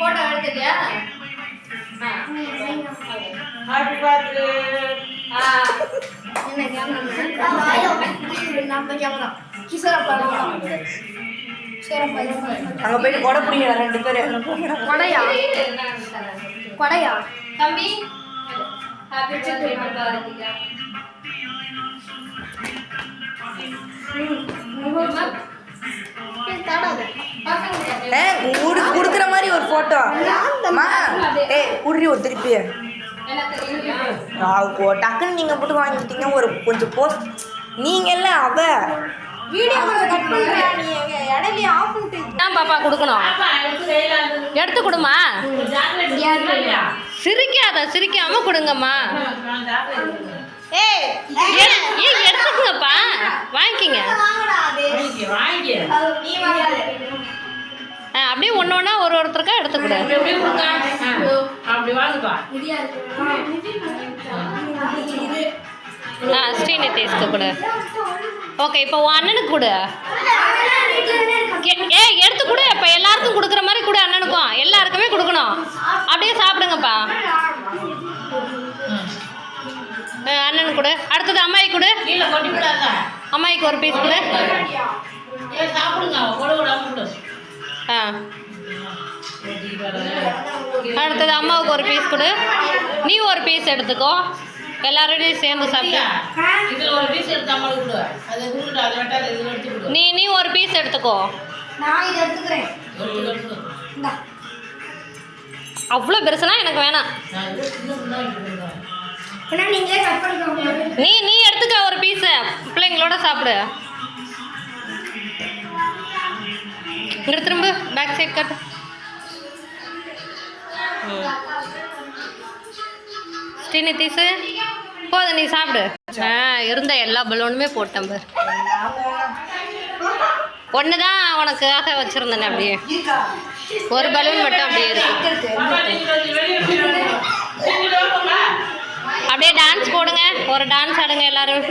Photo எடுத்துட்டியா? Happy birthday. என்ன camera? நம்ம கேமரா. கிஷோரப்பா. அங்க போய் கொடை புடிங்க ரெண்டு பேர். கொடையா? கொடையா? தம்பி ஹாப்பி பர்த்டே பாரதிகா. குடுக்குற மாதிரி ஒரு போட்டோ. குடுறி ஒரு திருப்பி டக்குன்னு நீங்க போட்டு வாங்கிட்டீங்க. ஒரு கொஞ்சம் போஸ்ட் நீங்க இல்ல அவ வீடியோ கட் பண்றியா நீ? இடையில ஆஃப் பண்ணிட்டு தான் பாப்பா கொடுக்கணும். எடுத்து கொடுமா. சிரிக்காம கொடுங்கம்மா. ஏய் எடுத்துக்கங்கப்பா. வாங்கிக்கிங்க. அப்படியே ஒன்னொன்னா ஒருத்தருக்கா எடுத்துக்கூட. ஸ்ரீநிதேஷ்க்கு கொடு. ஓகே இப்போ உன் அண்ணனுக்கு கொடு. எடுத்து கொடு. இப்போ எல்லாருக்கும் கொடுக்குற மாதிரி கொடு. அண்ணனுக்கும் எல்லாருக்குமே கொடுக்கணும். அப்படியே சாப்பிடுங்கப்பா. அண்ணனுக்கு கொடு. அடுத்தது அம்மாய்க்கு கொடு. அம்மாய்க்கு ஒரு பீஸ் கொடு. அடுத்தது அம்மாவுக்கு ஒரு பீஸ் கொடு. நீ ஒரு பீஸ் எடுத்துக்கோ. எல்லாரோடையும் சேர்ந்து சாப்பிட்டு நீ ஒரு பீஸ் எடுத்துக்கோ. அவ்வளோ பெருசுலாம் எனக்கு வேணாம். நீ எடுத்துக்க ஒரு பீஸை. பிள்ளைங்களோட சாப்பிடு. இங்கே திரும்ப பேக் சைட் கட். ஸ்ரீநிதீஷு போதும், நீ சாப்பிடு. இருந்த எல்லா பலூனுமே போட்டேன் பார். ஒன்று தான் உனக்காக வச்சுருந்தேன். அப்படியே ஒரு பலூன் மட்டும் அப்படியே இருக்கு. அப்படியே டான்ஸ் போடுங்க. ஒரு டான்ஸ் ஆடுங்க எல்லாரும்.